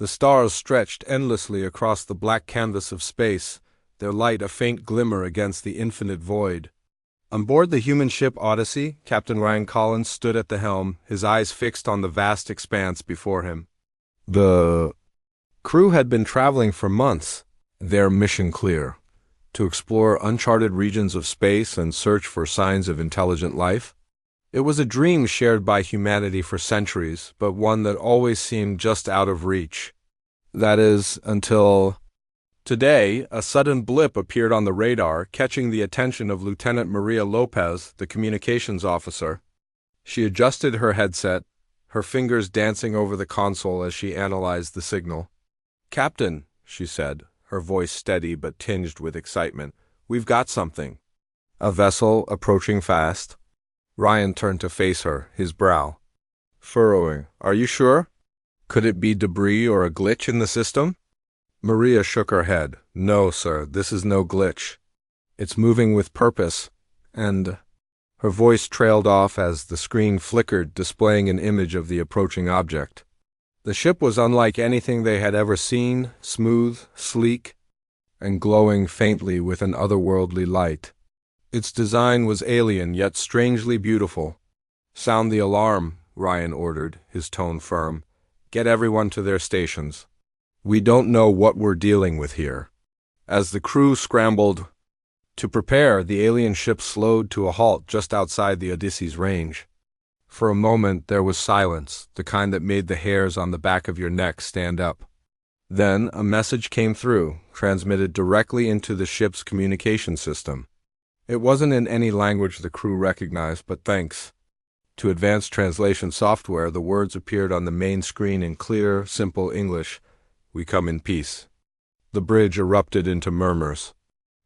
The stars stretched endlessly across the black canvas of space, their light a faint glimmer against the infinite void. On board the human ship Odyssey, Captain Ryan Collins stood at the helm, his eyes fixed on the vast expanse before him. The crew had been traveling for months, their mission clear: to explore uncharted regions of space and search for signs of intelligent life. It was a dream shared by humanity for centuries, but one that always seemed just out of reach. That is, until today, a sudden blip appeared on the radar, catching the attention of Lieutenant Maria Lopez, the communications officer. She adjusted her headset, her fingers dancing over the console as she analyzed the signal. "Captain," she said, her voice steady but tinged with excitement, "we've got something." "A vessel approaching fast?" Ryan turned to face her, his brow furrowing. "Are you sure? Could it be debris or a glitch in the system?" Maria shook her head. "No, sir, this is no glitch. It's moving with purpose, and—" Her voice trailed off as the screen flickered, displaying an image of the approaching object. The ship was unlike anything they had ever seen, smooth, sleek, and glowing faintly with an otherworldly light. Its design was alien yet strangely beautiful. "Sound the alarm," Ryan ordered, his tone firm. "Get everyone to their stations. We don't know what we're dealing with here." As the crew scrambled to prepare, the alien ship slowed to a halt just outside the Odyssey's range. For a moment there was silence, the kind that made the hairs on the back of your neck stand up. Then a message came through, transmitted directly into the ship's communication system. It wasn't in any language the crew recognized, but thanks to advanced translation software, the words appeared on the main screen in clear, simple English. "We come in peace." The bridge erupted into murmurs.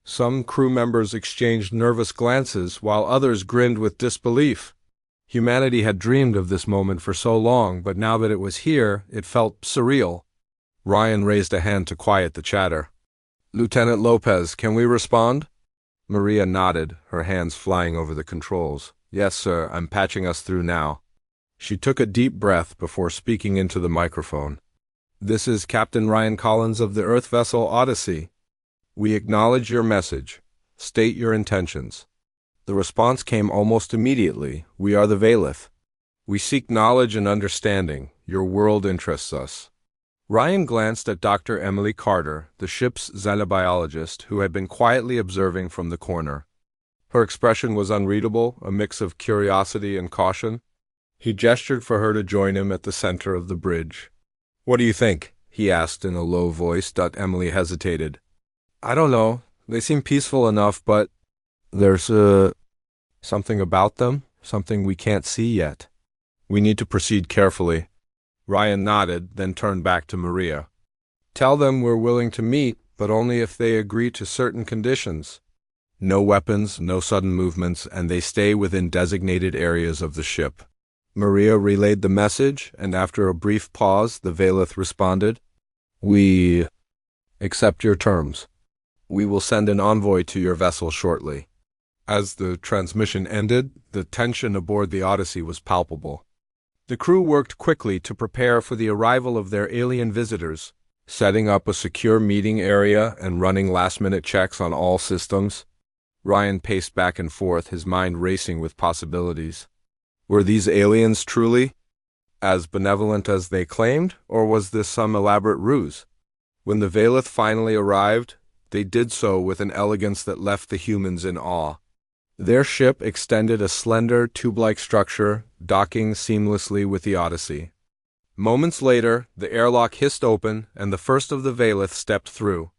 Some crew members exchanged nervous glances, while others grinned with disbelief. Humanity had dreamed of this moment for so long, but now that it was here, it felt surreal. Ryan raised a hand to quiet the chatter. "Lieutenant Lopez, can we respond?" Maria nodded, her hands flying over the controls. "Yes, sir, I'm patching us through now." She took a deep breath before speaking into the microphone. "This is Captain Ryan Collins of the Earth vessel Odyssey. We acknowledge your message. State your intentions." The response came almost immediately. "We are the Valith. We seek knowledge and understanding. Your world interests us." Ryan glanced at Dr. Emily Carter, the ship's xenobiologist, who had been quietly observing from the corner. Her expression was unreadable, a mix of curiosity and caution. He gestured for her to join him at the center of the bridge. "What do you think?" he asked in a low voice. Emily hesitated. "I don't know. They seem peaceful enough, but there's something about them, something we can't see yet. We need to proceed carefully." Ryan nodded, then turned back to Maria. "Tell them we're willing to meet, but only if they agree to certain conditions. No weapons, no sudden movements, and they stay within designated areas of the ship." Maria relayed the message, and after a brief pause, the Valith responded, "We accept your terms. We will send an envoy to your vessel shortly." As the transmission ended, the tension aboard the Odyssey was palpable. The crew worked quickly to prepare for the arrival of their alien visitors, setting up a secure meeting area and running last-minute checks on all systems. Ryan paced back and forth, his mind racing with possibilities. Were these aliens truly as benevolent as they claimed, or was this some elaborate ruse? When the Valith finally arrived, they did so with an elegance that left the humans in awe. Their ship extended a slender, tube-like structure, docking seamlessly with the Odyssey. Moments later, the airlock hissed open, and the first of the Valith stepped through.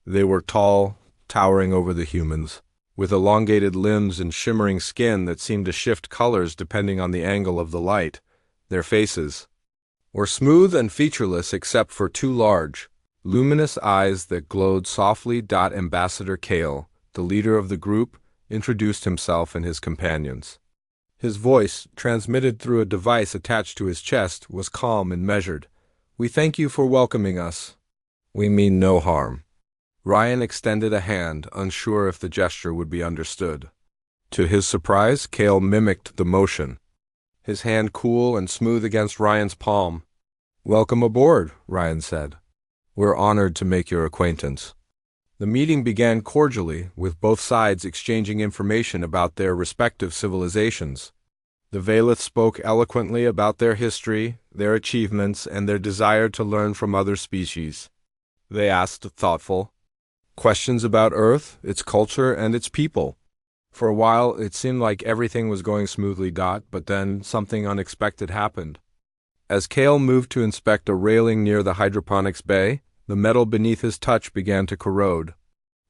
They were tall, towering over the humans, with elongated limbs and shimmering skin that seemed to shift colors depending on the angle of the light. Their faces were smooth and featureless except for two large, luminous eyes that glowed softly. Ambassador Kale, the leader of the group, introduced himself and his companions. His voice, transmitted through a device attached to his chest, was calm and measured. "We thank you for welcoming us. We mean no harm." Ryan extended a hand, unsure if the gesture would be understood. To his surprise, Kale mimicked the motion, his hand cool and smooth against Ryan's palm. Welcome aboard, Ryan said. We're honored to make your acquaintance. The meeting began cordially, with both sides exchanging information about their respective civilizations. The Valeth spoke eloquently about their history, their achievements, and their desire to learn from other species. They asked thoughtful questions about Earth, its culture, and its people. For a while, it seemed like everything was going smoothly, but then something unexpected happened. As Kale moved to inspect a railing near the hydroponics bay, the metal beneath his touch began to corrode.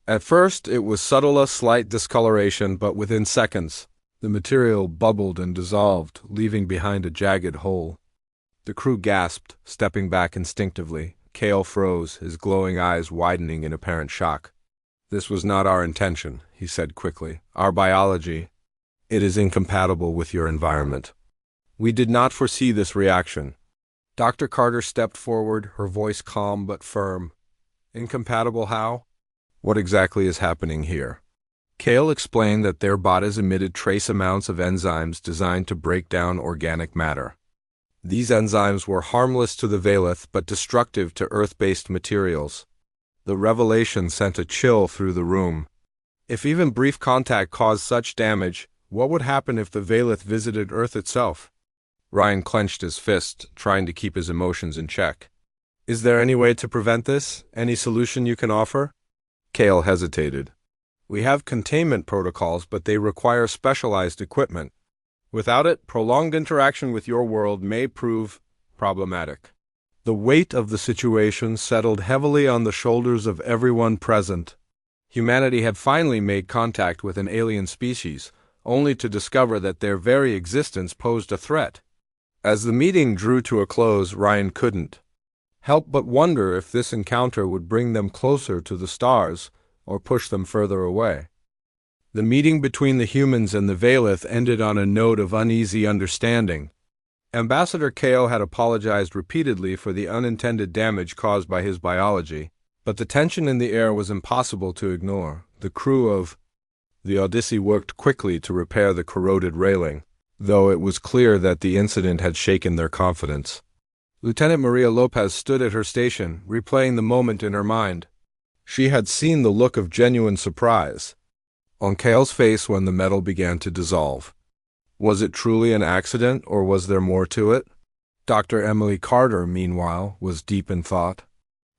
At first, it was subtle, a slight discoloration, but within seconds, the material bubbled and dissolved, leaving behind a jagged hole. The crew gasped, stepping back instinctively. Kale froze, his glowing eyes widening in apparent shock. "This was not our intention," he said quickly. "Our biology, it is incompatible with your environment. We did not foresee this reaction." Dr. Carter stepped forward, her voice calm but firm. "Incompatible how? What exactly is happening here?" Kale explained that their bodies emitted trace amounts of enzymes designed to break down organic matter. These enzymes were harmless to the Valeth but destructive to Earth-based materials. The revelation sent a chill through the room. If even brief contact caused such damage, what would happen if the Valeth visited Earth itself? Ryan clenched his fist, trying to keep his emotions in check. "Is there any way to prevent this? Any solution you can offer?" Kale hesitated. "We have containment protocols, but they require specialized equipment. Without it, prolonged interaction with your world may prove problematic." The weight of the situation settled heavily on the shoulders of everyone present. Humanity had finally made contact with an alien species, only to discover that their very existence posed a threat. As the meeting drew to a close, Ryan couldn't help but wonder if this encounter would bring them closer to the stars or push them further away. The meeting between the humans and the Valeth ended on a note of uneasy understanding. Ambassador Kale had apologized repeatedly for the unintended damage caused by his biology, but the tension in the air was impossible to ignore. The crew of the Odyssey worked quickly to repair the corroded railing, though it was clear that the incident had shaken their confidence. Lieutenant Maria Lopez stood at her station, replaying the moment in her mind. She had seen the look of genuine surprise on Kale's face when the metal began to dissolve. Was it truly an accident, or was there more to it? Dr. Emily Carter, meanwhile, was deep in thought.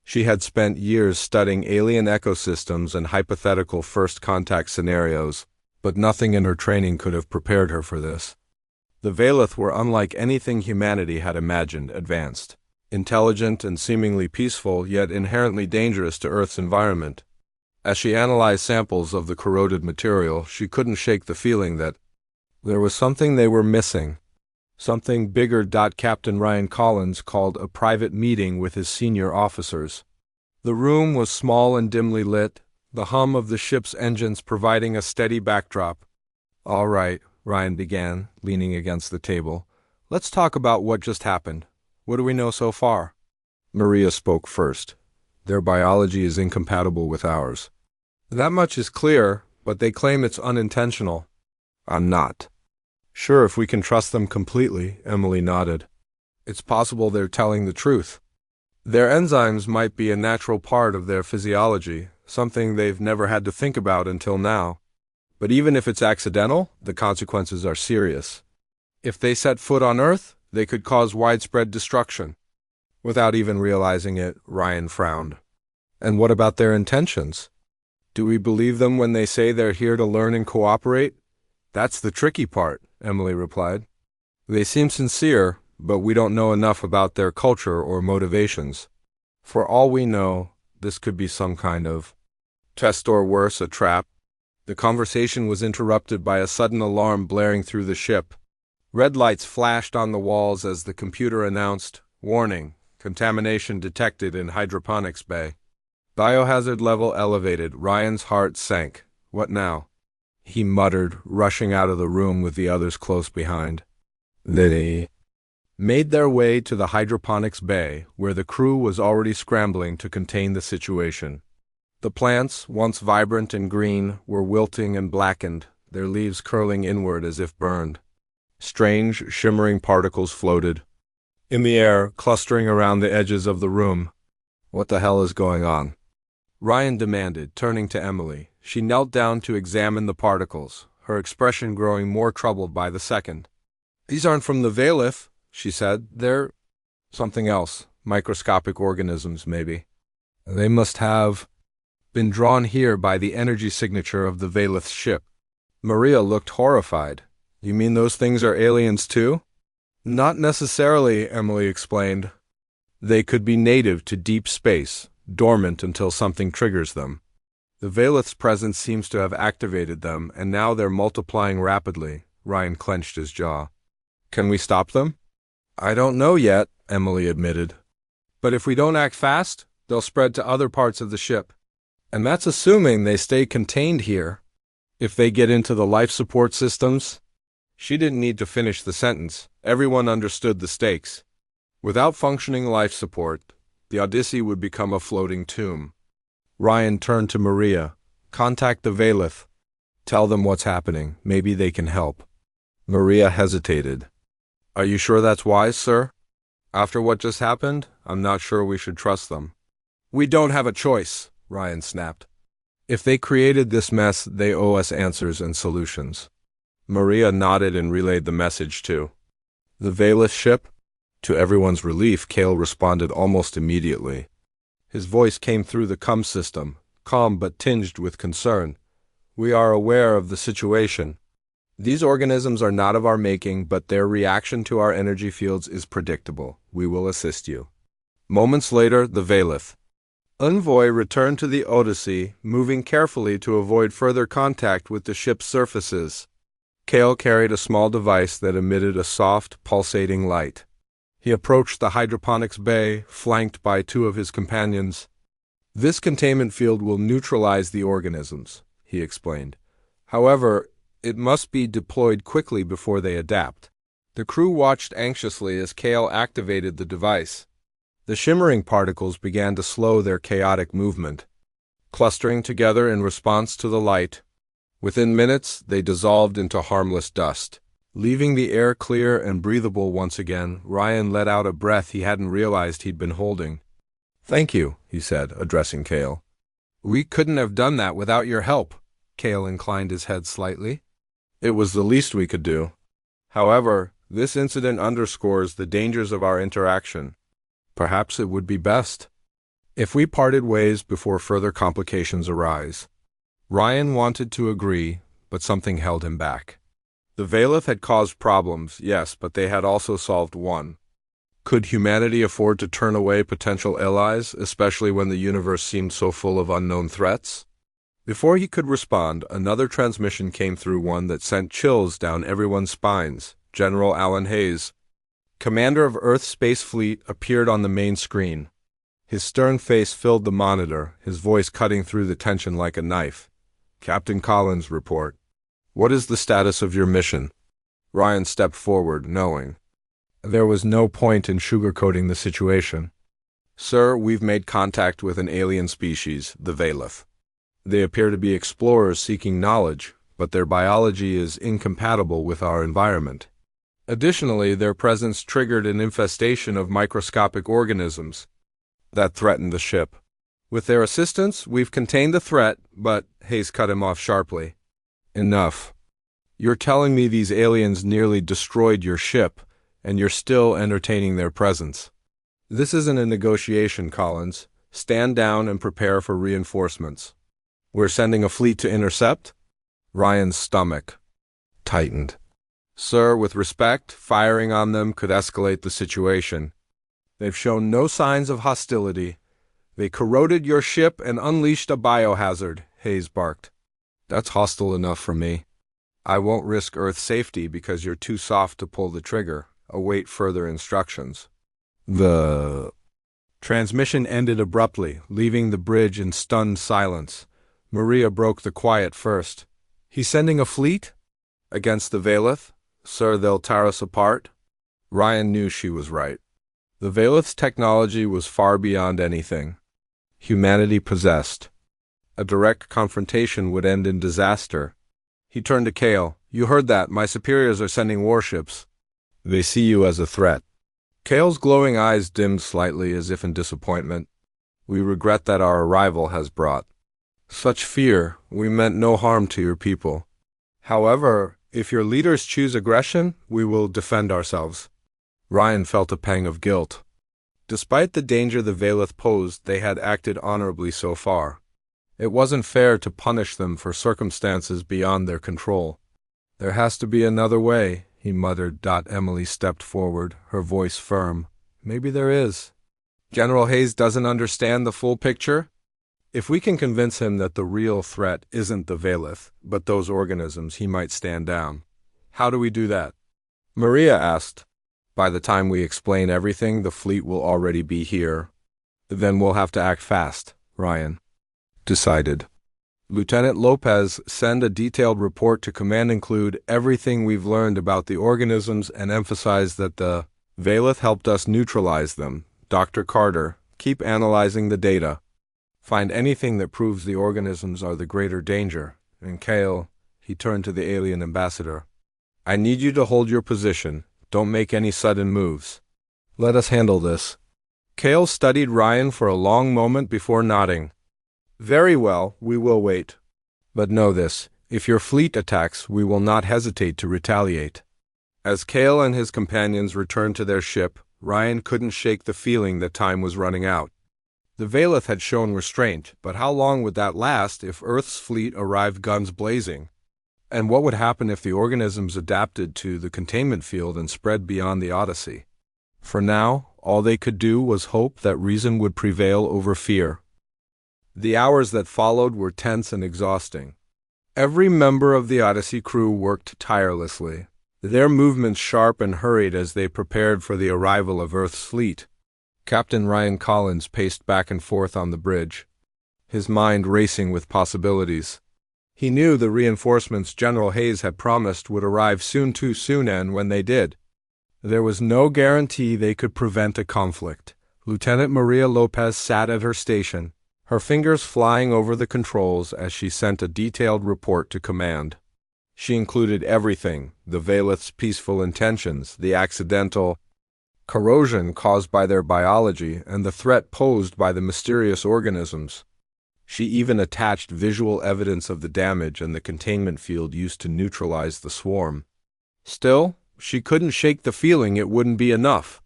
She had spent years studying alien ecosystems and hypothetical first-contact scenarios, but nothing in her training could have prepared her for this. The Valeth were unlike anything humanity had imagined, advanced, intelligent and seemingly peaceful, yet inherently dangerous to Earth's environment. As she analyzed samples of the corroded material, she couldn't shake the feeling that there was something they were missing. Something bigger. Captain Ryan Collins called a private meeting with his senior officers. The room was small and dimly lit, the hum of the ship's engines providing a steady backdrop. "All right," Ryan began, leaning against the table. "Let's talk about what just happened. What do we know so far?" Maria spoke first. "Their biology is incompatible with ours." "That much is clear, but they claim it's unintentional." "I'm not sure if we can trust them completely," Emily nodded. "It's possible they're telling the truth. Their enzymes might be a natural part of their physiology, something they've never had to think about until now. But even if it's accidental, the consequences are serious. If they set foot on Earth, they could cause widespread destruction." Without even realizing it, Ryan frowned. "And what about their intentions? Do we believe them when they say they're here to learn and cooperate?" "That's the tricky part," Emily replied. "They seem sincere, but we don't know enough about their culture or motivations. For all we know, this could be some kind of test or worse, a trap." The conversation was interrupted by a sudden alarm blaring through the ship. Red lights flashed on the walls as the computer announced, "Warning, contamination detected in hydroponics bay. Biohazard level elevated." Ryan's heart sank. "What now?" he muttered, rushing out of the room with the others close behind. They made their way to the hydroponics bay, where the crew was already scrambling to contain the situation. The plants, once vibrant and green, were wilting and blackened, their leaves curling inward as if burned. Strange, shimmering particles floated in the air, clustering around the edges of the room. What the hell is going on? Ryan demanded, turning to Emily. She knelt down to examine the particles, her expression growing more troubled by the second. These aren't from the Valith, she said. They're something else. Microscopic organisms, maybe. They must have been drawn here by the energy signature of the Valith ship. Maria looked horrified. You mean those things are aliens too? Not necessarily, Emily explained. They could be native to deep space, dormant until something triggers them. The Valith's presence seems to have activated them, and now they're multiplying rapidly. Ryan clenched his jaw. Can we stop them? I don't know yet, Emily admitted. But if we don't act fast, they'll spread to other parts of the ship. And that's assuming they stay contained here. If they get into the life support systems? She didn't need to finish the sentence. Everyone understood the stakes. Without functioning life support, the Odyssey would become a floating tomb. Ryan turned to Maria. Contact the Valith. Tell them what's happening. Maybe they can help. Maria hesitated. Are you sure that's wise, sir? After what just happened, I'm not sure we should trust them. We don't have a choice, Ryan snapped. If they created this mess, they owe us answers and solutions. Maria nodded and relayed the message to the Valith ship. To everyone's relief, Cale responded almost immediately. His voice came through the comm system, calm but tinged with concern. We are aware of the situation. These organisms are not of our making, but their reaction to our energy fields is predictable. We will assist you. Moments later, the Valith envoy returned to the Odyssey, moving carefully to avoid further contact with the ship's surfaces. Cale carried a small device that emitted a soft, pulsating light. He approached the hydroponics bay, flanked by two of his companions. This containment field will neutralize the organisms, he explained. However, it must be deployed quickly before they adapt. The crew watched anxiously as Cale activated the device. The shimmering particles began to slow their chaotic movement, clustering together in response to the light. Within minutes, they dissolved into harmless dust. Leaving the air clear and breathable once again, Ryan let out a breath he hadn't realized he'd been holding. Thank you, he said, addressing Cale. We couldn't have done that without your help. Cale inclined his head slightly. It was the least we could do. However, this incident underscores the dangers of our interaction. Perhaps it would be best if we parted ways before further complications arise. Ryan wanted to agree, but something held him back. The Valith had caused problems, yes, but they had also solved one. Could humanity afford to turn away potential allies, especially when the universe seemed so full of unknown threats? Before he could respond, another transmission came through, one that sent chills down everyone's spines. General Alan Hayes, commander of Earth's Space Fleet, appeared on the main screen. His stern face filled the monitor, his voice cutting through the tension like a knife. Captain Collins, report. What is the status of your mission? Ryan stepped forward, knowing there was no point in sugarcoating the situation. Sir, we've made contact with an alien species, the Valith. They appear to be explorers seeking knowledge, but their biology is incompatible with our environment. Additionally, their presence triggered an infestation of microscopic organisms that threatened the ship. With their assistance, we've contained the threat, but Hayes cut him off sharply. Enough. You're telling me these aliens nearly destroyed your ship, and you're still entertaining their presence. This isn't a negotiation, Collins. Stand down and prepare for reinforcements. We're sending a fleet to intercept? Ryan's stomach tightened. Sir, with respect, firing on them could escalate the situation. They've shown no signs of hostility. They corroded your ship and unleashed a biohazard, Hayes barked. That's hostile enough for me. I won't risk Earth's safety because you're too soft to pull the trigger. Await further instructions. The transmission ended abruptly, leaving the bridge in stunned silence. Maria broke the quiet first. He's sending a fleet? Against the Valith? Sir, they'll tear us apart? Ryan knew she was right. The Valith's technology was far beyond anything humanity possessed. A direct confrontation would end in disaster. He turned to Cale. You heard that. My superiors are sending warships. They see you as a threat. Kale's glowing eyes dimmed slightly as if in disappointment. We regret that our arrival has brought such fear. We meant no harm to your people. However, if your leaders choose aggression, we will defend ourselves. Ryan felt a pang of guilt. Despite the danger the Valeth posed, they had acted honorably so far. It wasn't fair to punish them for circumstances beyond their control. There has to be another way, he muttered. Emily stepped forward, her voice firm. Maybe there is. General Hayes doesn't understand the full picture? If we can convince him that the real threat isn't the Valeth, but those organisms, he might stand down. How do we do that? Maria asked. By the time we explain everything, the fleet will already be here. Then we'll have to act fast, Ryan decided. Lieutenant Lopez, send a detailed report to command. Include everything we've learned about the organisms and emphasize that the Valeth helped us neutralize them. Dr. Carter, keep analyzing the data. Find anything that proves the organisms are the greater danger. And Kale, he turned to the alien ambassador. I need you to hold your position. Don't make any sudden moves. Let us handle this. Kale studied Ryan for a long moment before nodding. Very well, we will wait. But know this, if your fleet attacks, we will not hesitate to retaliate. As Kale and his companions returned to their ship, Ryan couldn't shake the feeling that time was running out. The Valeth had shown restraint, but how long would that last if Earth's fleet arrived guns blazing? And what would happen if the organisms adapted to the containment field and spread beyond the Odyssey? For now, all they could do was hope that reason would prevail over fear. The hours that followed were tense and exhausting. Every member of the Odyssey crew worked tirelessly, their movements sharp and hurried as they prepared for the arrival of Earth's fleet. Captain Ryan Collins paced back and forth on the bridge, his mind racing with possibilities. He knew the reinforcements General Hayes had promised would arrive soon, too soon, and when they did, there was no guarantee they could prevent a conflict. Lieutenant Maria Lopez sat at her station, her fingers flying over the controls as she sent a detailed report to command. She included everything: the Valeth's peaceful intentions, the accidental corrosion caused by their biology, and the threat posed by the mysterious organisms. She even attached visual evidence of the damage and the containment field used to neutralize the swarm. Still, she couldn't shake the feeling it wouldn't be enough.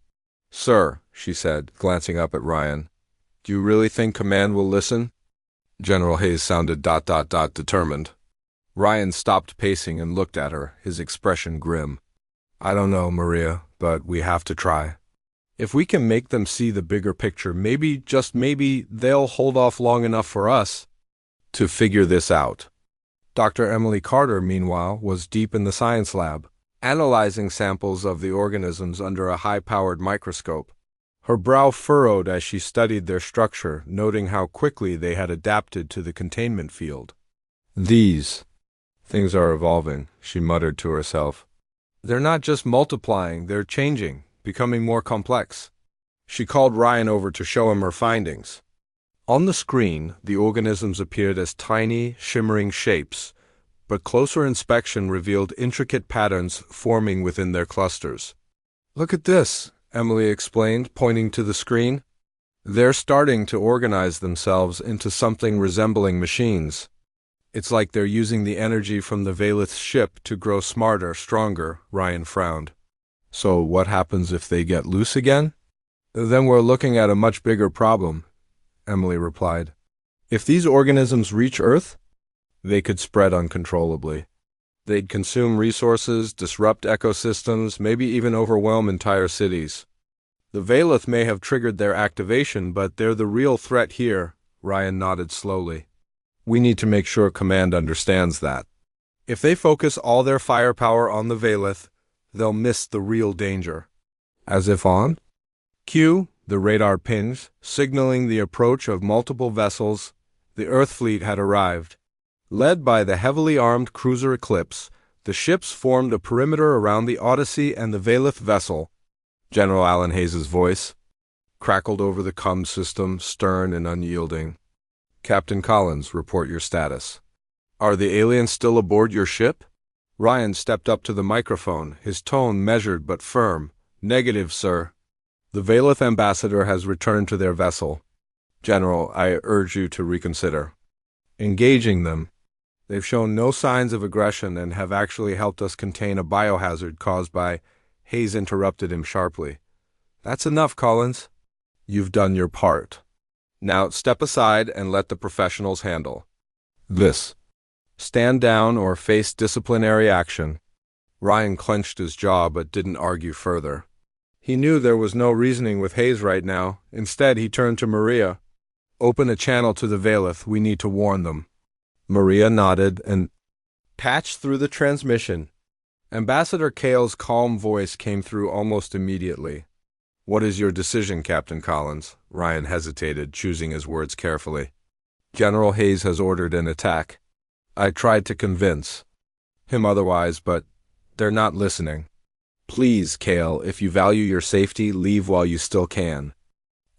Sir, she said, glancing up at Ryan, do you really think command will listen? General Hayes sounded ... determined. Ryan stopped pacing and looked at her, his expression grim. I don't know, Maria, but we have to try. If we can make them see the bigger picture, maybe, just maybe, they'll hold off long enough for us to figure this out. Dr. Emily Carter, meanwhile, was deep in the science lab, analyzing samples of the organisms under a high-powered microscope. Her brow furrowed as she studied their structure, noting how quickly they had adapted to the containment field. These things are evolving, she muttered to herself. They're not just multiplying, they're changing, becoming more complex. She called Ryan over to show him her findings. On the screen, the organisms appeared as tiny, shimmering shapes, but closer inspection revealed intricate patterns forming within their clusters. Look at this, Emily explained, pointing to the screen. They're starting to organize themselves into something resembling machines. It's like they're using the energy from the Valeth's ship to grow smarter, stronger, Ryan frowned. So what happens if they get loose again? Then we're looking at a much bigger problem, Emily replied. If these organisms reach Earth, they could spread uncontrollably. They'd consume resources, disrupt ecosystems, maybe even overwhelm entire cities. The Valeth may have triggered their activation, but they're the real threat here, Ryan nodded slowly. We need to make sure Command understands that. If they focus all their firepower on the Valeth, they'll miss the real danger. As if on cue, the radar pinged, signaling the approach of multiple vessels. The Earth fleet had arrived. Led by the heavily armed cruiser Eclipse, the ships formed a perimeter around the Odyssey and the Valeth vessel. General Allen Hayes' voice crackled over the comm system, stern and unyielding. Captain Collins, report your status. Are the aliens still aboard your ship? Ryan stepped up to the microphone, his tone measured but firm. Negative, sir. The Valeth ambassador has returned to their vessel. General, I urge you to reconsider engaging them. They've shown no signs of aggression and have actually helped us contain a biohazard caused by— Hayes interrupted him sharply. That's enough, Collins. You've done your part. Now step aside and let the professionals handle this. Stand down or face disciplinary action. Ryan clenched his jaw but didn't argue further. He knew there was no reasoning with Hayes right now. Instead, he turned to Maria. Open a channel to the Valeth. We need to warn them. Maria nodded and patched through the transmission. Ambassador Kale's calm voice came through almost immediately. What is your decision, Captain Collins? Ryan hesitated, choosing his words carefully. General Hayes has ordered an attack. I tried to convince him otherwise, but they're not listening. Please, Kale, if you value your safety, leave while you still can.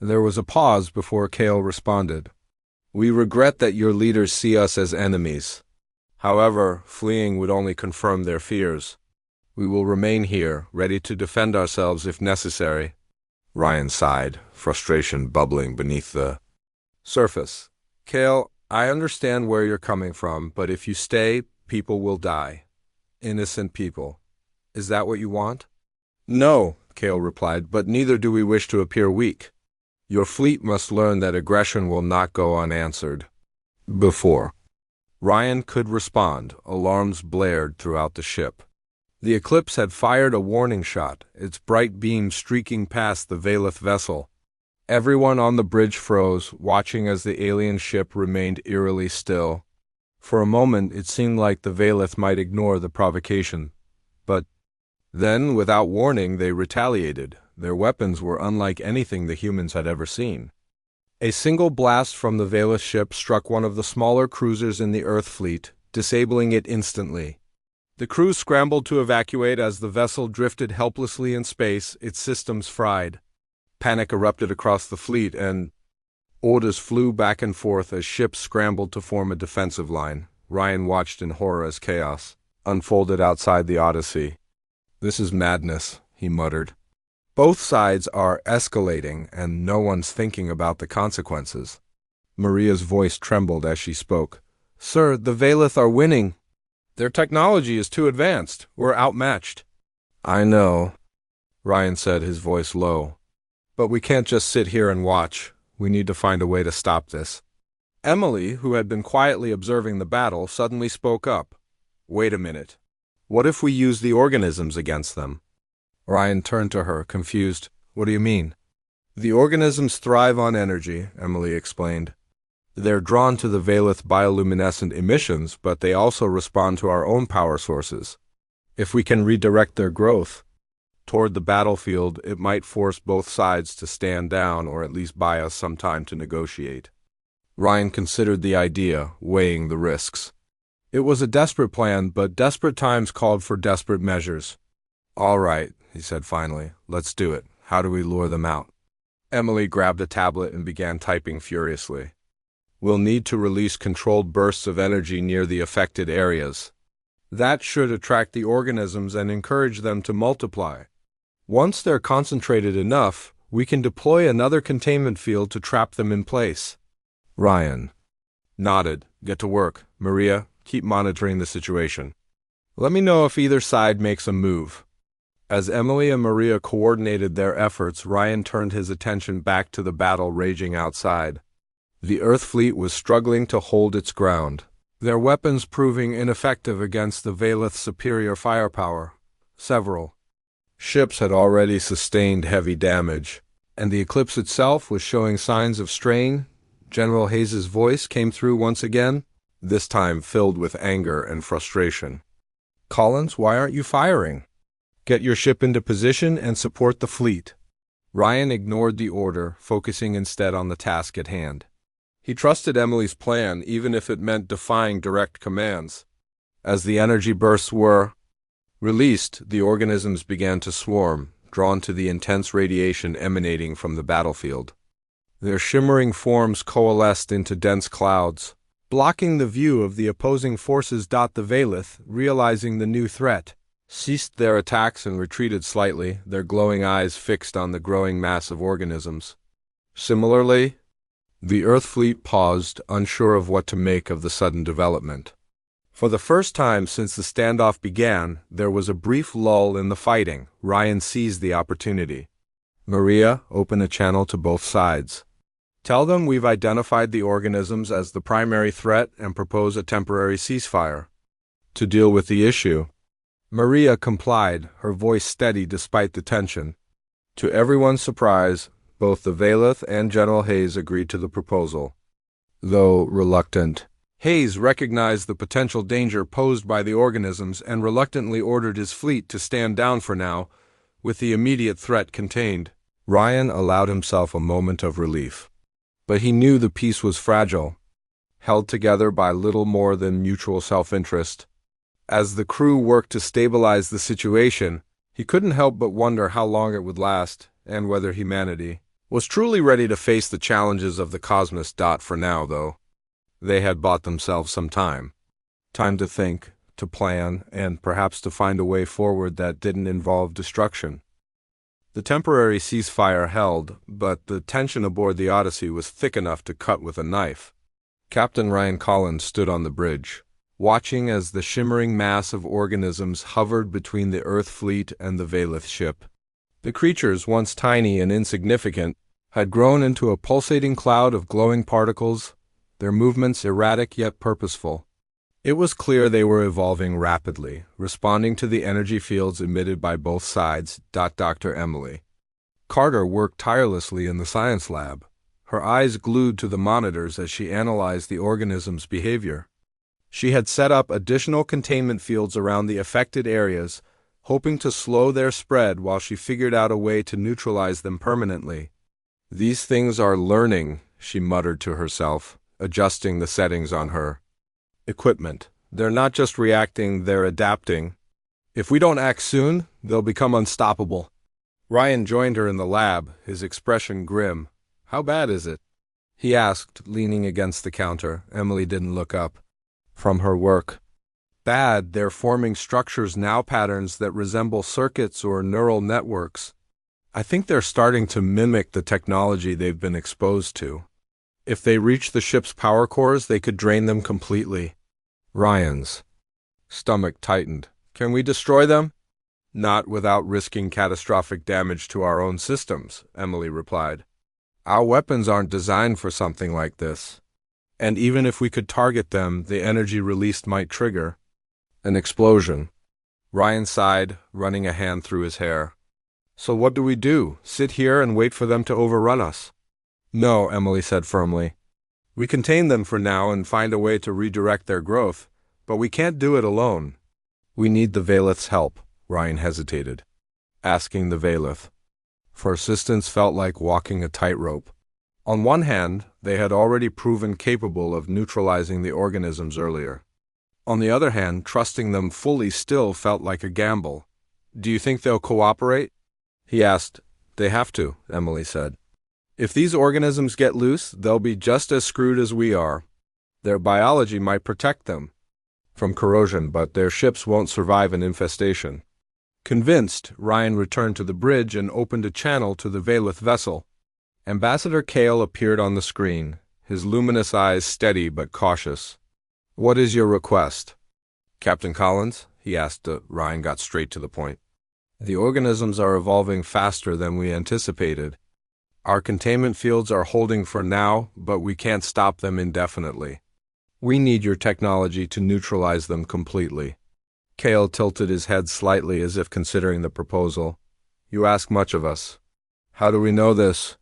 There was a pause before Kale responded. We regret that your leaders see us as enemies. However, fleeing would only confirm their fears. We will remain here, ready to defend ourselves if necessary. Ryan sighed, frustration bubbling beneath the surface. Kale, I understand where you're coming from, but if you stay, people will die. Innocent people. Is that what you want? No, Kale replied, but neither do we wish to appear weak. Your fleet must learn that aggression will not go unanswered. Before Ryan could respond, alarms blared throughout the ship. The Eclipse had fired a warning shot, its bright beam streaking past the Valeth vessel. Everyone on the bridge froze, watching as the alien ship remained eerily still. For a moment, it seemed like the Valeth might ignore the provocation. But then, without warning, they retaliated. Their weapons were unlike anything the humans had ever seen. A single blast from the Valeth ship struck one of the smaller cruisers in the Earth fleet, disabling it instantly. The crew scrambled to evacuate as the vessel drifted helplessly in space, its systems fried. Panic erupted across the fleet, and orders flew back and forth as ships scrambled to form a defensive line. Ryan watched in horror as chaos unfolded outside the Odyssey. This is madness, he muttered. Both sides are escalating, and no one's thinking about the consequences. Maria's voice trembled as she spoke. Sir, the Valeth are winning. Their technology is too advanced. We're outmatched. I know, Ryan said, his voice low. But we can't just sit here and watch. We need to find a way to stop this. Emily, who had been quietly observing the battle, suddenly spoke up. Wait a minute. What if we use the organisms against them? Ryan turned to her, confused. What do you mean? The organisms thrive on energy, Emily explained. They're drawn to the Valeth bioluminescent emissions, but they also respond to our own power sources. If we can redirect their growth toward the battlefield, it might force both sides to stand down or at least buy us some time to negotiate. Ryan considered the idea, weighing the risks. It was a desperate plan, but desperate times called for desperate measures. All right, he said finally. Let's do it. How do we lure them out? Emily grabbed a tablet and began typing furiously. We'll need to release controlled bursts of energy near the affected areas. That should attract the organisms and encourage them to multiply. Once they're concentrated enough, we can deploy another containment field to trap them in place. Ryan nodded. Get to work. Maria, keep monitoring the situation. Let me know if either side makes a move. As Emily and Maria coordinated their efforts, Ryan turned his attention back to the battle raging outside. The Earth fleet was struggling to hold its ground, their weapons proving ineffective against the Valeth's superior firepower. Several ships had already sustained heavy damage, and the Eclipse itself was showing signs of strain. General Hayes's voice came through once again, this time filled with anger and frustration. Collins, why aren't you firing? Get your ship into position and support the fleet. Ryan ignored the order, focusing instead on the task at hand. He trusted Emily's plan, even if it meant defying direct commands. As the energy bursts were released, the organisms began to swarm, drawn to the intense radiation emanating from the battlefield. Their shimmering forms coalesced into dense clouds, blocking the view of the opposing forces. The Valeth, realizing the new threat, ceased their attacks and retreated slightly, their glowing eyes fixed on the growing mass of organisms. Similarly, the Earth fleet paused, unsure of what to make of the sudden development. For the first time since the standoff began, there was a brief lull in the fighting. Ryan seized the opportunity. Maria, open a channel to both sides. Tell them we've identified the organisms as the primary threat and propose a temporary ceasefire to deal with the issue. Maria complied, her voice steady despite the tension. To everyone's surprise, both the Valeth and General Hayes agreed to the proposal. Though reluctant, Hayes recognized the potential danger posed by the organisms and reluctantly ordered his fleet to stand down for now, with the immediate threat contained. Ryan allowed himself a moment of relief. But he knew the peace was fragile, held together by little more than mutual self-interest. As the crew worked to stabilize the situation, he couldn't help but wonder how long it would last, and whether humanity was truly ready to face the challenges of the cosmos. For now, though, they had bought themselves some time. Time to think, to plan, and perhaps to find a way forward that didn't involve destruction. The temporary ceasefire held, but the tension aboard the Odyssey was thick enough to cut with a knife. Captain Ryan Collins stood on the bridge, watching as the shimmering mass of organisms hovered between the Earth fleet and the Valeth ship. The creatures, once tiny and insignificant, had grown into a pulsating cloud of glowing particles, their movements erratic yet purposeful. It was clear they were evolving rapidly, responding to the energy fields emitted by both sides. Dr. Emily Carter worked tirelessly in the science lab, her eyes glued to the monitors as she analyzed the organism's behavior. She had set up additional containment fields around the affected areas, hoping to slow their spread while she figured out a way to neutralize them permanently. "These things are learning," she muttered to herself, adjusting the settings on her equipment. "They're not just reacting, they're adapting. If we don't act soon, they'll become unstoppable." Ryan joined her in the lab, his expression grim. "How bad is it?" he asked, leaning against the counter. Emily didn't look up from her work. "Bad, they're forming structures now, patterns that resemble circuits or neural networks. I think they're starting to mimic the technology they've been exposed to. If they reach the ship's power cores, they could drain them completely." Ryan's stomach tightened. "Can we destroy them?" "Not without risking catastrophic damage to our own systems," Emily replied. "Our weapons aren't designed for something like this. And even if we could target them, the energy released might trigger an explosion." Ryan sighed, running a hand through his hair. "So what do we do? Sit here and wait for them to overrun us?" "No," Emily said firmly. "We contain them for now and find a way to redirect their growth, but we can't do it alone." "We need the Valeth's help," Ryan hesitated. Asking the Valeth for assistance felt like walking a tightrope. On one hand, they had already proven capable of neutralizing the organisms earlier. On the other hand, trusting them fully still felt like a gamble. "Do you think they'll cooperate?" he asked. "They have to," Emily said. "If these organisms get loose, they'll be just as screwed as we are. Their biology might protect them from corrosion, but their ships won't survive an infestation." Convinced, Ryan returned to the bridge and opened a channel to the Valeth vessel. Ambassador Kale appeared on the screen, his luminous eyes steady but cautious. "What is your request?" "Captain Collins?" he asked. Ryan got straight to the point. "The organisms are evolving faster than we anticipated. Our containment fields are holding for now, but we can't stop them indefinitely. We need your technology to neutralize them completely." Kale tilted his head slightly as if considering the proposal. "You ask much of us." "How do we know this?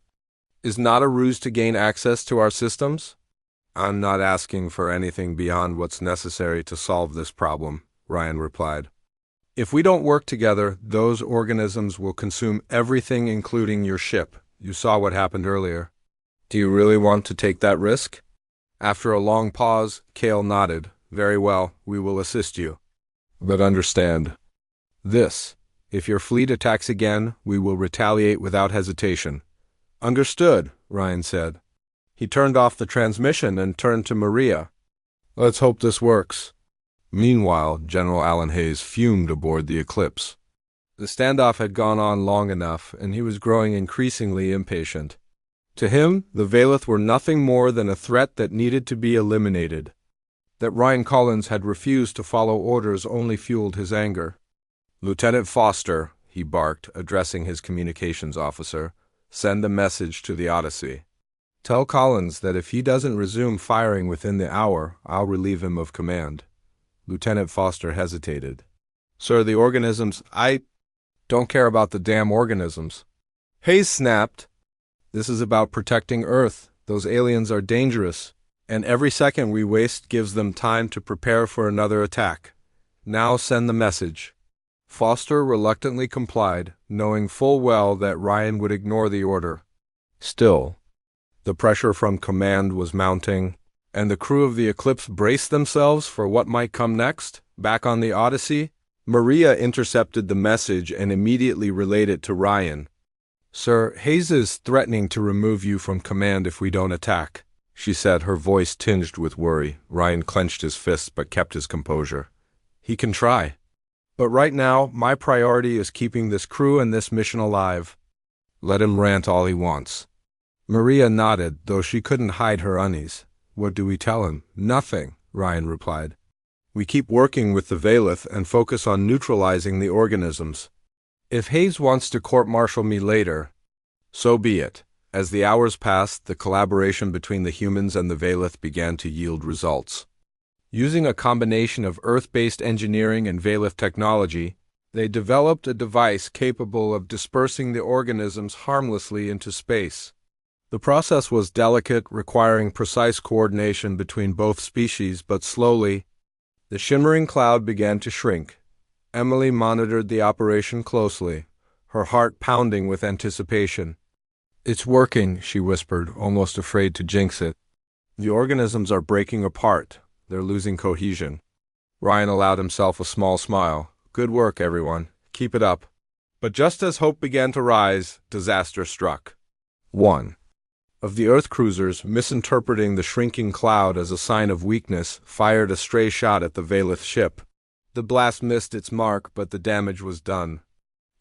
Is not a ruse to gain access to our systems?" "I'm not asking for anything beyond what's necessary to solve this problem," Ryan replied. "If we don't work together, those organisms will consume everything, including your ship. You saw what happened earlier." "Do you really want to take that risk?" After a long pause, Kale nodded. "Very well, we will assist you. But understand this. If your fleet attacks again, we will retaliate without hesitation." "Understood," Ryan said. He turned off the transmission and turned to Maria. "Let's hope this works." Meanwhile, General Alan Hayes fumed aboard the Eclipse. The standoff had gone on long enough, and he was growing increasingly impatient. To him, the Valeth were nothing more than a threat that needed to be eliminated. That Ryan Collins had refused to follow orders only fueled his anger. "Lieutenant Foster," he barked, addressing his communications officer, "send a message to the Odyssey. Tell Collins that if he doesn't resume firing within the hour, I'll relieve him of command." Lieutenant Foster hesitated. "Sir, the organisms— I don't care about the damn organisms." Hayes snapped. "This is about protecting Earth. Those aliens are dangerous, and every second we waste gives them time to prepare for another attack. Now send the message." Foster reluctantly complied, knowing full well that Ryan would ignore the order. Still, the pressure from command was mounting, and the crew of the Eclipse braced themselves for what might come next. Back on the Odyssey, Maria intercepted the message and immediately relayed it to Ryan. "Sir, Hayes is threatening to remove you from command if we don't attack," she said, her voice tinged with worry. Ryan clenched his fists but kept his composure. "He can try. But right now, my priority is keeping this crew and this mission alive. Let him rant all he wants." Maria nodded, though she couldn't hide her unease. "What do we tell him?" "Nothing," Ryan replied. "We keep working with the Valeth and focus on neutralizing the organisms. If Hayes wants to court-martial me later, so be it." As the hours passed, the collaboration between the humans and the Valeth began to yield results. Using a combination of Earth-based engineering and Valeth technology, they developed a device capable of dispersing the organisms harmlessly into space. The process was delicate, requiring precise coordination between both species, but slowly, the shimmering cloud began to shrink. Emily monitored the operation closely, her heart pounding with anticipation. "It's working," she whispered, almost afraid to jinx it. "The organisms are breaking apart. They're losing cohesion." Ryan allowed himself a small smile. "Good work, everyone. Keep it up." But just as hope began to rise, disaster struck. One of the Earth cruisers, misinterpreting the shrinking cloud as a sign of weakness, fired a stray shot at the Valeth ship. The blast missed its mark, but the damage was done.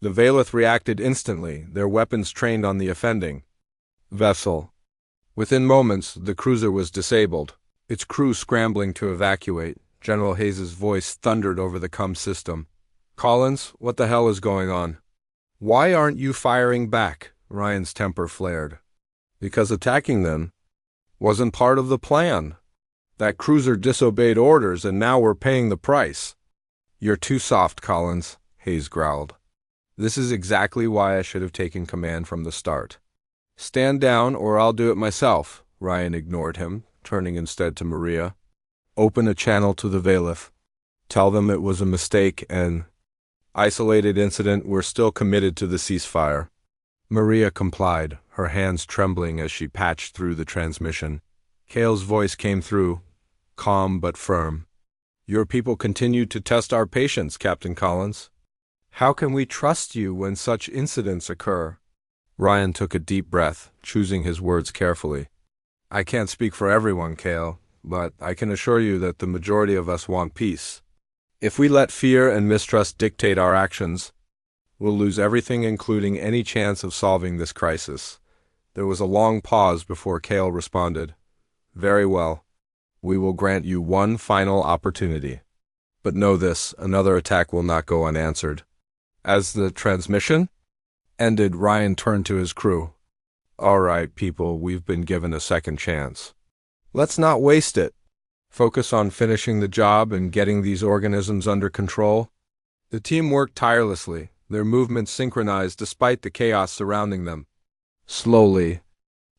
The Valeth reacted instantly, their weapons trained on the offending vessel. Within moments, the cruiser was disabled, its crew scrambling to evacuate. General Hayes' voice thundered over the comm system. "Collins, what the hell is going on?" "Why aren't you firing back?" Ryan's temper flared. "Because attacking them wasn't part of the plan. That cruiser disobeyed orders, and now we're paying the price." "You're too soft, Collins," Hayes growled. "This is exactly why I should have taken command from the start." "Stand down, or I'll do it myself." Ryan ignored him, turning instead to Maria. "Open a channel to the Valeth. Tell them it was a mistake and isolated incident. We're still committed to the ceasefire." Maria complied, her hands trembling as she patched through the transmission. Cale's voice came through, calm but firm. "Your people continue to test our patience, Captain Collins. How can we trust you when such incidents occur?" Ryan took a deep breath, choosing his words carefully. "I can't speak for everyone, Cale, but I can assure you that the majority of us want peace. If we let fear and mistrust dictate our actions, we'll lose everything, including any chance of solving this crisis." There was a long pause before Cale responded. "Very well. We will grant you one final opportunity. But know this, another attack will not go unanswered." As the transmission ended, Ryan turned to his crew. "All right, people, we've been given a second chance. Let's not waste it. Focus on finishing the job and getting these organisms under control." The team worked tirelessly, their movements synchronized despite the chaos surrounding them. Slowly,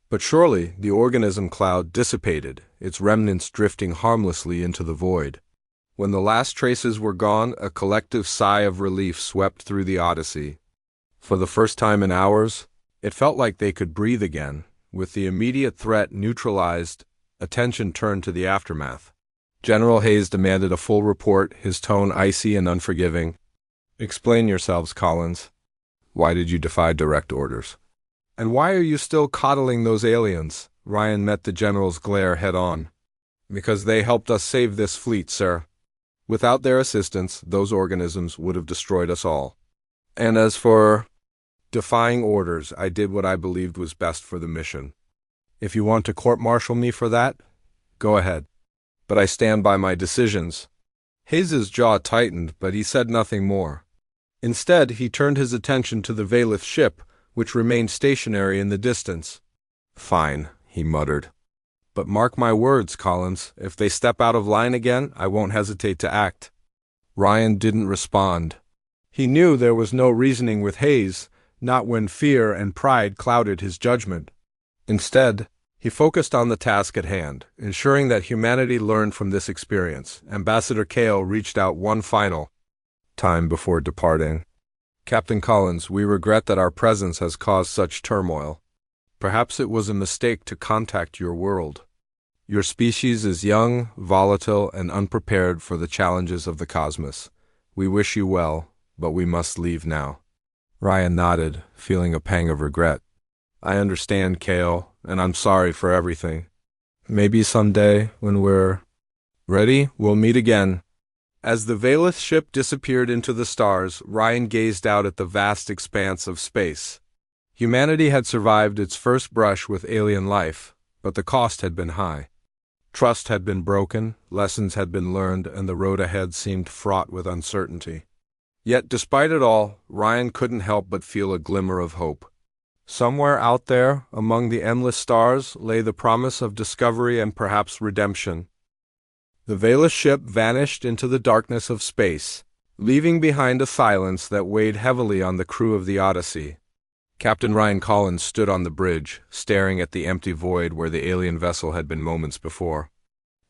but surely, the organism cloud dissipated, its remnants drifting harmlessly into the void. When the last traces were gone, a collective sigh of relief swept through the Odyssey. For the first time in hours, it felt like they could breathe again. With the immediate threat neutralized, attention turned to the aftermath. General Hayes demanded a full report, his tone icy and unforgiving. "Explain yourselves, Collins. Why did you defy direct orders? And why are you still coddling those aliens?" Ryan met the general's glare head-on. "Because they helped us save this fleet, sir." Without their assistance, those organisms would have destroyed us all. And as for defying orders, I did what I believed was best for the mission. If you want to court-martial me for that, go ahead. But I stand by my decisions. Hayes's jaw tightened, but he said nothing more. Instead, he turned his attention to the Valith ship, which remained stationary in the distance. Fine, he muttered. But mark my words, Collins, if they step out of line again, I won't hesitate to act. Ryan didn't respond. He knew there was no reasoning with Hayes, not when fear and pride clouded his judgment. Instead, he focused on the task at hand, ensuring that humanity learned from this experience. Ambassador Kale reached out one final time before departing. Captain Collins, we regret that our presence has caused such turmoil. Perhaps it was a mistake to contact your world. Your species is young, volatile, and unprepared for the challenges of the cosmos. We wish you well, but we must leave now. Ryan nodded, feeling a pang of regret. I understand, Kale, and I'm sorry for everything. Maybe someday, when we're ready, we'll meet again. As the Valith ship disappeared into the stars, Ryan gazed out at the vast expanse of space. Humanity had survived its first brush with alien life, but the cost had been high. Trust had been broken, lessons had been learned, and the road ahead seemed fraught with uncertainty. Yet, despite it all, Ryan couldn't help but feel a glimmer of hope. Somewhere out there, among the endless stars, lay the promise of discovery and perhaps redemption. The Valith ship vanished into the darkness of space, leaving behind a silence that weighed heavily on the crew of the Odyssey. Captain Ryan Collins stood on the bridge, staring at the empty void where the alien vessel had been moments before.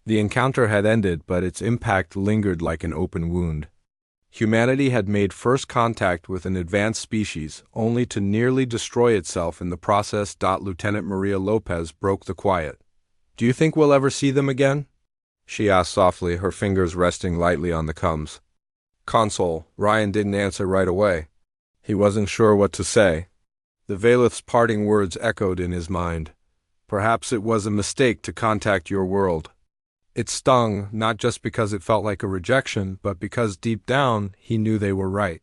The encounter had ended, but its impact lingered like an open wound. Humanity had made first contact with an advanced species, only to nearly destroy itself in the process. Lieutenant Maria Lopez broke the quiet. Do you think we'll ever see them again? She asked softly, her fingers resting lightly on the combs. Console. Ryan didn't answer right away. He wasn't sure what to say. The Valith's parting words echoed in his mind. Perhaps it was a mistake to contact your world. It stung, not just because it felt like a rejection, but because deep down he knew they were right.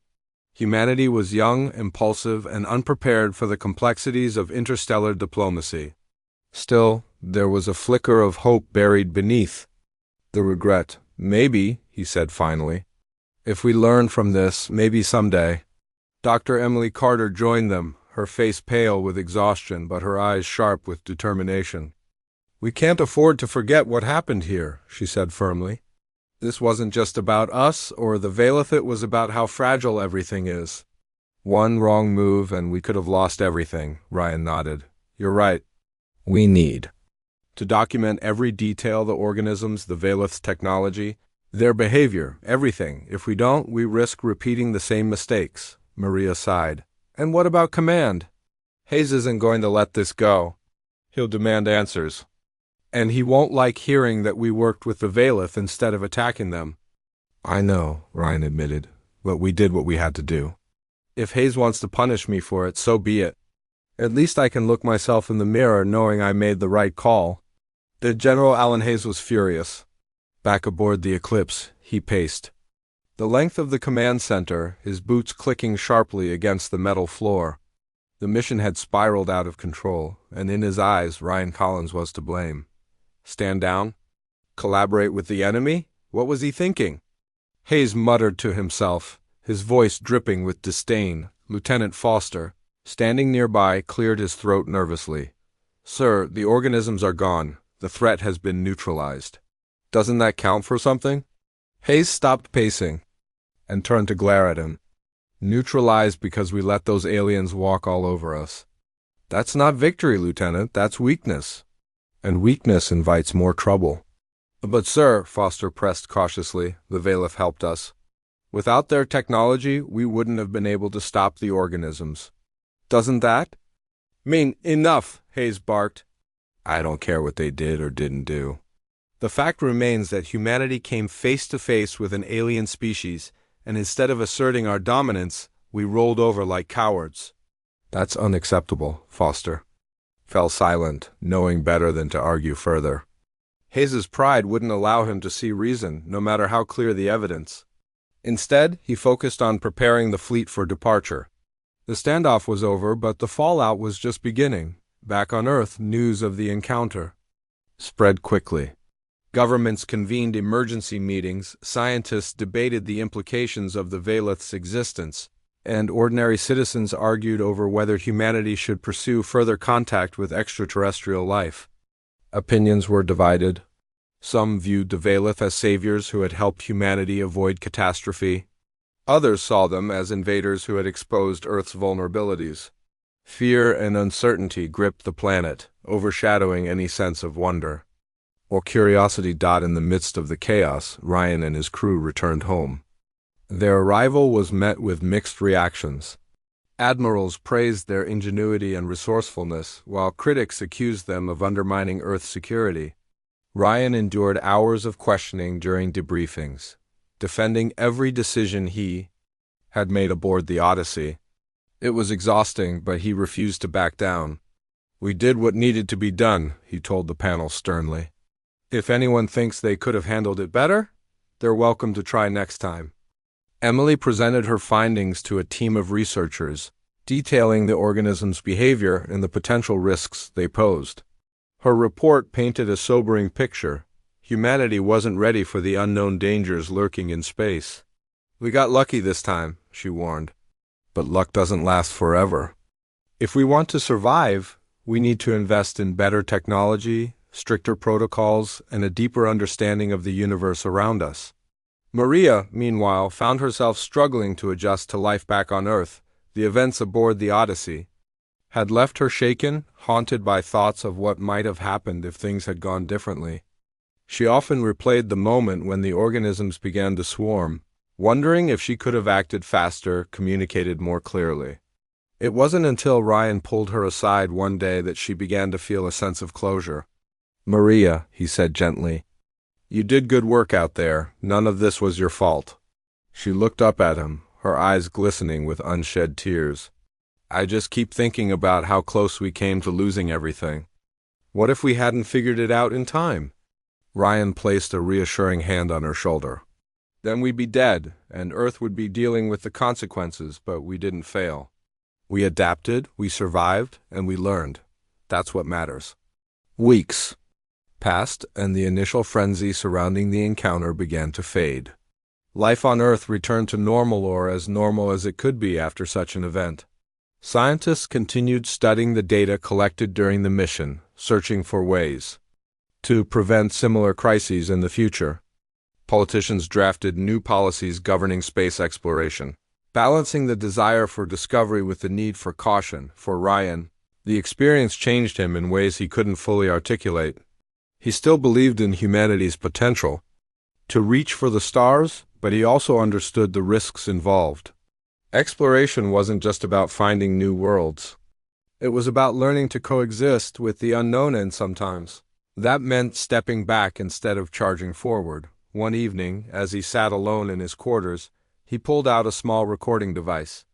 Humanity was young, impulsive, and unprepared for the complexities of interstellar diplomacy. Still, there was a flicker of hope buried beneath the regret. Maybe, he said finally, if we learn from this, maybe someday. Dr. Emily Carter joined them, her face pale with exhaustion, but her eyes sharp with determination. We can't afford to forget what happened here, she said firmly. This wasn't just about us or the Valith, it was about how fragile everything is. One wrong move and we could have lost everything, Ryan nodded. You're right. We need to document every detail, the organisms, the Valith's technology, their behavior, everything. If we don't, we risk repeating the same mistakes. Maria sighed. And what about command? Hayes isn't going to let this go. He'll demand answers. And he won't like hearing that we worked with the Valith instead of attacking them. I know, Ryan admitted, but we did what we had to do. If Hayes wants to punish me for it, so be it. At least I can look myself in the mirror knowing I made the right call. The General Alan Hayes was furious. Back aboard the Eclipse, he paced. The length of the command center, his boots clicking sharply against the metal floor. The mission had spiraled out of control, and in his eyes, Ryan Collins was to blame. Stand down? Collaborate with the enemy? What was he thinking? Hayes muttered to himself, his voice dripping with disdain. Lieutenant Foster, standing nearby, cleared his throat nervously. Sir, the organisms are gone. The threat has been neutralized. Doesn't that count for something? Hayes stopped pacing and turned to glare at him. Neutralized because we let those aliens walk all over us. That's not victory, Lieutenant. That's weakness. And weakness invites more trouble. But sir, Foster pressed cautiously, the Valith helped us. Without their technology, we wouldn't have been able to stop the organisms. Doesn't that mean enough? Hayes barked. I don't care what they did or didn't do. The fact remains that humanity came face to face with an alien species, and instead of asserting our dominance, we rolled over like cowards. That's unacceptable, Foster. Fell silent, knowing better than to argue further. Hayes's pride wouldn't allow him to see reason, no matter how clear the evidence. Instead, he focused on preparing the fleet for departure. The standoff was over, but the fallout was just beginning. Back on Earth, news of the encounter spread quickly. Governments convened emergency meetings, scientists debated the implications of the Valeth's existence, and ordinary citizens argued over whether humanity should pursue further contact with extraterrestrial life. Opinions were divided. Some viewed the Valeth as saviors who had helped humanity avoid catastrophe. Others saw them as invaders who had exposed Earth's vulnerabilities. Fear and uncertainty gripped the planet, overshadowing any sense of wonder. While curiosity in the midst of the chaos, Ryan and his crew returned home. Their arrival was met with mixed reactions. Admirals praised their ingenuity and resourcefulness, while critics accused them of undermining Earth's security. Ryan endured hours of questioning during debriefings, defending every decision he had made aboard the Odyssey. It was exhausting, but he refused to back down. "We did what needed to be done," he told the panel sternly. "If anyone thinks they could have handled it better, they're welcome to try next time." Emily presented her findings to a team of researchers, detailing the organism's behavior and the potential risks they posed. Her report painted a sobering picture. Humanity wasn't ready for the unknown dangers lurking in space. "We got lucky this time," she warned. "But luck doesn't last forever. If we want to survive, we need to invest in better technology, stricter protocols, and a deeper understanding of the universe around us." Maria, meanwhile, found herself struggling to adjust to life back on Earth. The events aboard the Odyssey had left her shaken, haunted by thoughts of what might have happened if things had gone differently. She often replayed the moment when the organisms began to swarm, wondering if she could have acted faster, communicated more clearly. It wasn't until Ryan pulled her aside one day that she began to feel a sense of closure. "Maria," he said gently, "you did good work out there. None of this was your fault." She looked up at him, her eyes glistening with unshed tears. "I just keep thinking about how close we came to losing everything. What if we hadn't figured it out in time?" Ryan placed a reassuring hand on her shoulder. "Then we'd be dead, and Earth would be dealing with the consequences, but we didn't fail. We adapted, we survived, and we learned. That's what matters." Weeks passed, and the initial frenzy surrounding the encounter began to fade. Life on Earth returned to normal, or as normal as it could be after such an event. Scientists continued studying the data collected during the mission, searching for ways to prevent similar crises in the future. Politicians drafted new policies governing space exploration, balancing the desire for discovery with the need for caution. For Ryan, the experience changed him in ways he couldn't fully articulate. He still believed in humanity's potential to reach for the stars, but he also understood the risks involved. Exploration wasn't just about finding new worlds. It was about learning to coexist with the unknown, and sometimes that meant stepping back instead of charging forward. One evening, as he sat alone in his quarters, he pulled out a small recording device.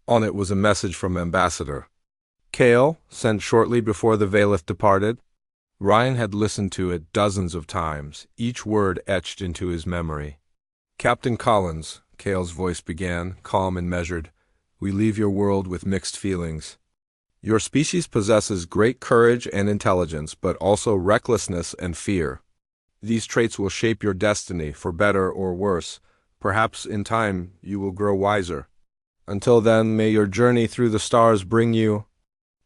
On it was a message from Ambassador Kale, sent shortly before the Valeth departed. Ryan had listened to it dozens of times, each word etched into his memory. "Captain Collins," Kale's voice began, calm and measured, "we leave your world with mixed feelings. Your species possesses great courage and intelligence, but also recklessness and fear. These traits will shape your destiny, for better or worse. Perhaps in time you will grow wiser. Until then, may your journey through the stars bring you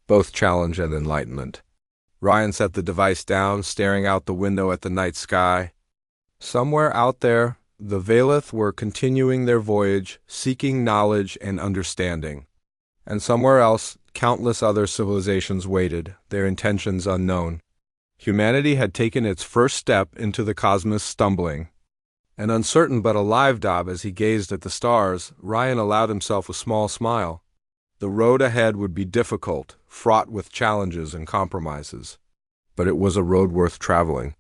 both challenge and enlightenment." Ryan set the device down, staring out the window at the night sky. Somewhere out there, the Valeth were continuing their voyage, seeking knowledge and understanding. And somewhere else, countless other civilizations waited, their intentions unknown. Humanity had taken its first step into the cosmos, stumbling. An uncertain but alive as he gazed at the stars, Ryan allowed himself a small smile. The road ahead would be difficult, fraught with challenges and compromises. But it was a road worth traveling.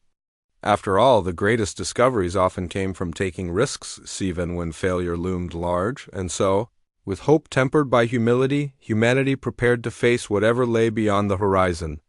After all, the greatest discoveries often came from taking risks, even when failure loomed large, and so, with hope tempered by humility, humanity prepared to face whatever lay beyond the horizon.